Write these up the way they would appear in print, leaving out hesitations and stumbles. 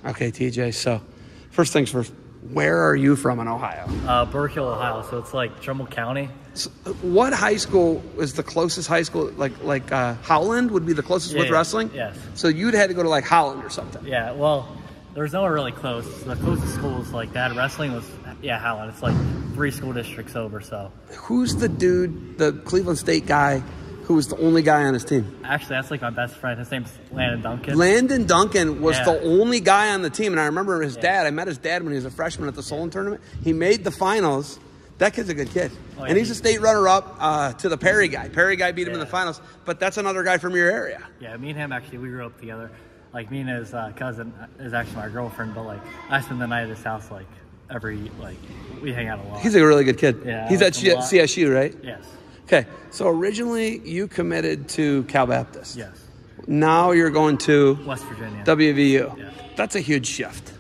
Okay, TJ. So, first things first. Where are you from in Ohio? Burke Hill, Ohio. So it's like Trumbull County. So what high school is the closest high school? Like Howland would be the closest with wrestling? Yes. So you'd had to go to like Howland or something? Yeah, well, there's nowhere really close. The closest schools like that wrestling was, Howland. It's like 3 school districts over, so. Who's the dude, the Cleveland State guy, who was the only guy on his team? Actually, that's like my best friend. His name's Landon Duncan. Landon Duncan was the only guy on the team, and I remember his dad. I met his dad when he was a freshman at the Solon tournament. He made the finals. That kid's a good kid. Oh, yeah, and he's a state runner-up to the Perry guy. Perry guy beat him in the finals, but that's another guy from your area. Yeah, me and him, actually, we grew up together. Like, me and his cousin is actually my girlfriend, but, like, I spend the night at his house, like, we hang out a lot. He's a really good kid. Yeah. He's at CSU, right? Yes. Okay, so originally you committed to Cal Baptist. Yes. Now you're going to West Virginia. WVU. Yeah. That's a huge shift.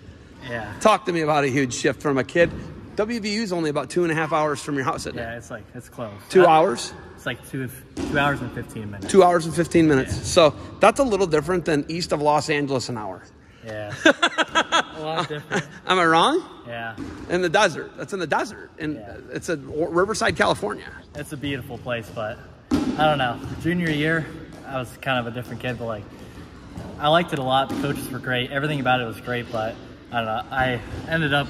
Yeah. Talk to me about a huge shift from a kid. WVU is only about 2.5 hours from your house, isn't it? Yeah, it's close. 2 hours? It's like 2 hours and 15 minutes. 2 hours and 15 minutes. Yeah. So that's a little different than east of Los Angeles an hour. Yeah. A lot different. Am I wrong? Yeah. In the desert. That's in the desert. And it's in Riverside, California. It's a beautiful place, but I don't know. Junior year, I was kind of a different kid, but like I liked it a lot. The coaches were great. Everything about it was great, but I don't know. I ended up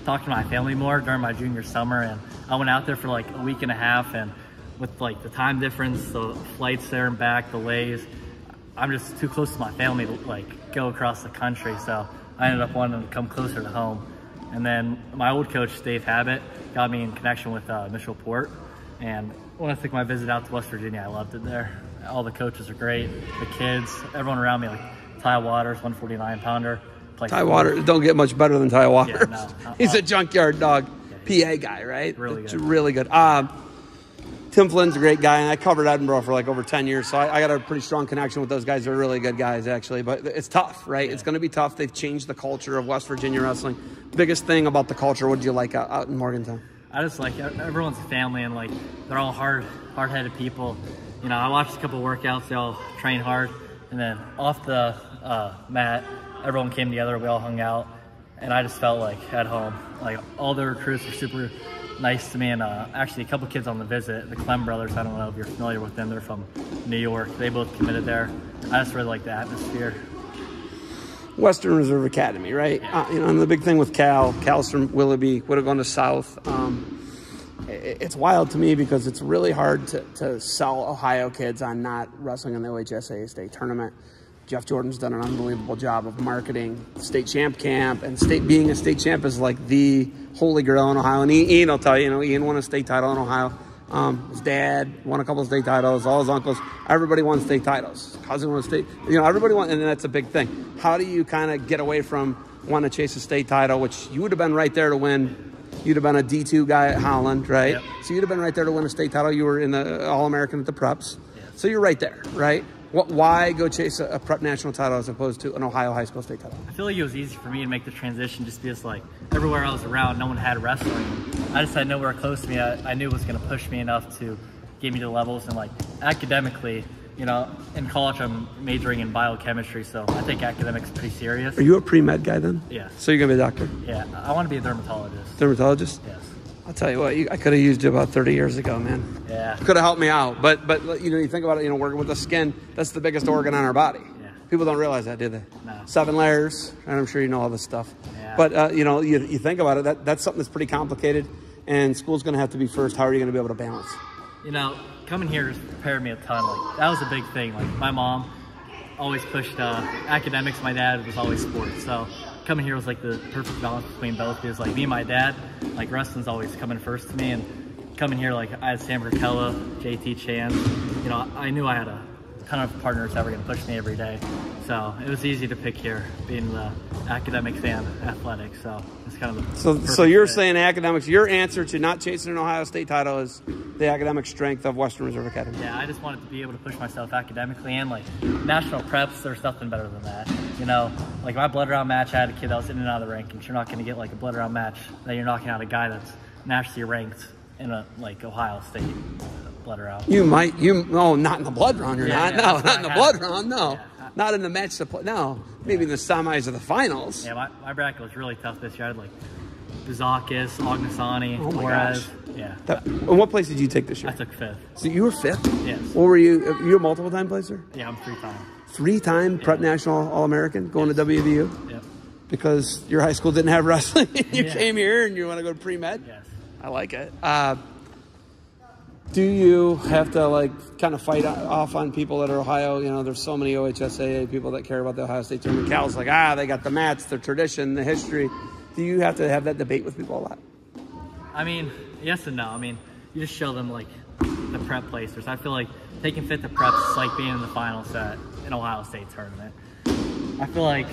talking to my family more during my junior summer, and I went out there for like a week and a half, and with like the time difference, the flights there and back, delays, I'm just too close to my family to like go across the country, so I ended up wanting to come closer to home. And then my old coach, Dave Habit, got me in connection with Mitchell Port, and when I took my visit out to West Virginia, I loved it there. All the coaches are great, the kids, everyone around me, like Ty Waters, 149-pounder. Ty Waters don't get much better than Ty Waters. Yeah, no, He's a junkyard dog, PA guy, right? Really good. Really good. Tim Flynn's a great guy, and I covered Edinburgh for like over 10 years, so I got a pretty strong connection with those guys. They're really good guys, actually, but it's tough, right? Yeah. It's going to be tough. They've changed the culture of West Virginia wrestling. Biggest thing about the culture, what did you like out in Morgantown? I just like everyone's a family, and like they're all hard-headed people. You know, I watched a couple workouts. They all train hard, and then off the mat, everyone came together. We all hung out, and I just felt like at home. Like all the recruits were super nice to me, and actually a couple kids on the visit, the Clem brothers, I don't know if you're familiar with them, they're from New York. They both committed there. I just really like the atmosphere. Western Reserve Academy, right? Yeah. You know, and the big thing with Cal's from Willoughby, would have gone to South. It's wild to me because it's really hard to sell Ohio kids on not wrestling in the OHSAA state tournament. Jeff Jordan's done an unbelievable job of marketing state champ camp, and being a state champ is like the holy grail in Ohio. And Ian will tell you, Ian won a state title in Ohio. His dad won a couple of state titles, all his uncles, everybody won state titles. His cousin won a state, everybody won, and that's a big thing. How do you kind of get away from wanting to chase a state title, which you would have been right there to win? You'd have been a D2 guy at Holland, right? Yep. So you'd have been right there to win a state title. You were in the All-American at the preps. Yep. So you're right there, right? Why go chase a prep national title as opposed to an Ohio high school state title? I feel like it was easy for me to make the transition just because, like, everywhere I was around, no one had wrestling. I just had nowhere close to me. I knew it was going to push me enough to get me to levels. And, like, academically, in college I'm majoring in biochemistry, so I take academics pretty serious. Are you a pre-med guy then? Yeah. So you're going to be a doctor? Yeah. I want to be a dermatologist. Dermatologist? Yes. I'll tell you what, I could have used you about 30 years ago, man. Yeah. Could have helped me out. But you think about it, working with the skin, that's the biggest organ on our body. Yeah. People don't realize that, do they? No. 7 layers, and I'm sure you know all this stuff. Yeah. But, you think about it, that's something that's pretty complicated, and school's going to have to be first. How are you going to be able to balance? Coming here has prepared me a ton. Like, that was a big thing. Like, my mom always pushed academics. My dad was always sports. So coming here was like the perfect balance between both, because like me and my dad, like wrestling's always coming first to me, and coming here, like I had Sam Berkella, JT Chan, I knew I had a ton of partners that were going to push me every day. So it was easy to pick here, being the academics and athletics. So it's kind of the so you're fit. saying academics, your answer to not chasing an Ohio State title is the academic strength of Western Reserve Academy. Yeah, I just wanted to be able to push myself academically, and like national preps, there's nothing better than that. Like my blood round match, I had a kid that was in and out of the rankings. You're not going to get like a blood round match that you're knocking out a guy that's nationally ranked in a Ohio State blood round. You might, not in the blood round. You're not. No, not in the blood round. No. Yeah. not in the match to play. No, maybe in the semis or the finals. Yeah, my bracket was really tough this year. I had like Buzakis, Ognisani, Oh my Torres. gosh. Yeah. And what place did you take this year? I took 5th. So you were 5th? Yes. What were you? You're a multiple time placer? Yeah, I'm 3-time. 3-time prep national All-American going to WVU? Yep. Because your high school didn't have wrestling. You Yeah. came here and you want to go to pre-med? Yes. I like it. Do you have to like kind of fight off on people that are Ohio? You know, there's so many OHSAA people that care about the Ohio State tournament. Cal's like, they got the mats, the tradition, the history. Do you have to have that debate with people a lot? I mean, yes and no. I mean, you just show them like the prep placers. I feel like taking 5th at preps is like being in the final set in Ohio State tournament. I feel like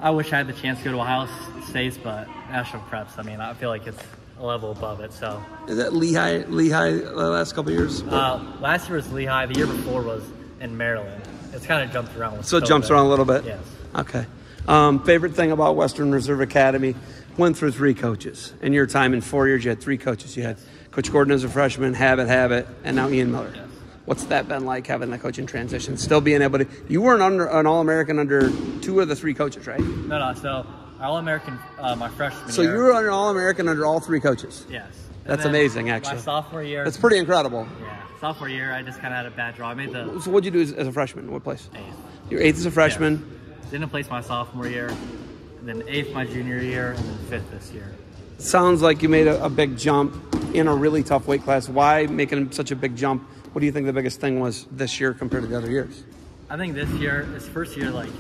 I wish I had the chance to go to Ohio State, but national preps, I mean, I feel like it's a level above it. So is that Lehigh the last couple of years? Last year was Lehigh. The year before was in Maryland. It's kind of jumped around. So it jumps around a little bit? Yes. Okay. Favorite thing about Western Reserve Academy, went through 3 coaches. In your time, in 4 years, you had 3 coaches. You had Coach Gordon as a freshman, Habit, and now Ian Miller. Yes. What's that been like, having the coaching transition? Still being able to – you weren't an All-American under 2 of the 3 coaches, right? No. So All-American my freshman year. So you were an All-American under all 3 coaches? Yes. That's amazing, actually. My sophomore year. That's pretty incredible. Yeah. Sophomore year, I just kind of had a bad draw. I made the So what did you do as a freshman? What place? 8th. You were 8th as a freshman. Yes. Didn't place my sophomore year, and then 8th my junior year, and then 5th this year. Sounds like you made a big jump in a really tough weight class. Why making such a big jump? What do you think the biggest thing was this year compared to the other years? I think this year, this first year, like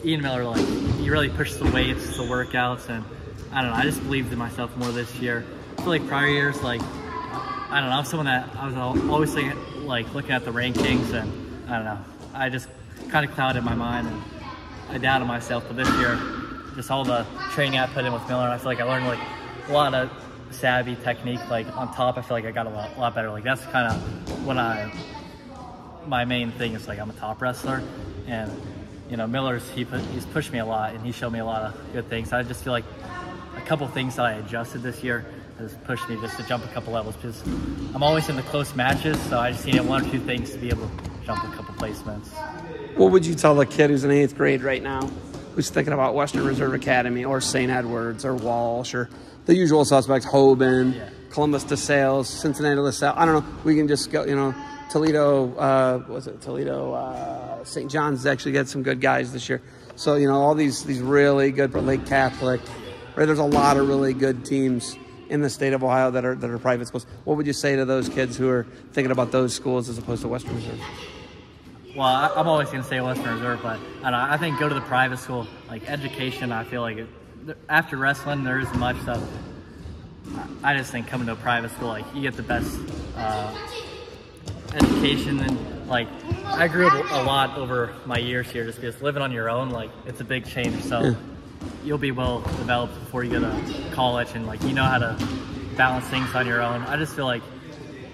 Ian Miller, like he really pushed the weights, the workouts, and I don't know. I just believed in myself more this year. I feel like prior years, like I don't know, I'm someone that I was always thinking, like looking at the rankings, and I don't know. I just kind of clouded my mind, and I doubted myself. But this year, just all the training I put in with Miller, I feel like I learned like a lot of savvy technique. Like on top, I feel like I got a lot better. Like that's kind of when my main thing is like I'm a top wrestler, and you know Miller's he's pushed me a lot, and he showed me a lot of good things. I just feel like a couple things that I adjusted this year has pushed me just to jump a couple levels, because I'm always in the close matches, so I just needed 1 or 2 things to be able to jump a couple placements. What would you tell a kid who's in 8th grade right now, who's thinking about Western Reserve Academy or St. Edwards or Walsh or the usual suspects, Hoban, Columbus DeSales, Cincinnati LaSalle? I don't know. We can just go, you know, Toledo, St. John's actually got some good guys this year. So, you know, all these really good, Lake Catholic, right? There's a lot of really good teams in the state of Ohio that are private schools. What would you say to those kids who are thinking about those schools as opposed to Western Reserve? Well, I'm always going to say Western Reserve, but I think go to the private school. Like education, I feel like after wrestling, there isn't much stuff. I just think coming to a private school, like you get the best education, and like I grew up a lot over my years here, just because living on your own, like it's a big change. So you'll be well developed before you go to college, and like you know how to balance things on your own. I just feel like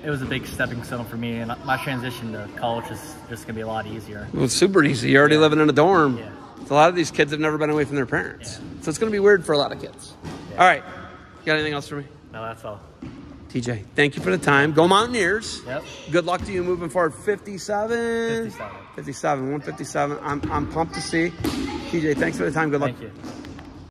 it was a big stepping stone for me, and my transition to college is just gonna be a lot easier. Well, it's super easy. You're already living in a dorm. Yeah. A lot of these kids have never been away from their parents. Yeah. So it's going to be weird for a lot of kids. Yeah. All right. Got anything else for me? No, that's all. TJ, thank you for the time. Go Mountaineers. Yep. Good luck to you moving forward. 57. 57. 57. 157. I'm pumped to see. TJ, thanks for the time. Good luck. Thank you.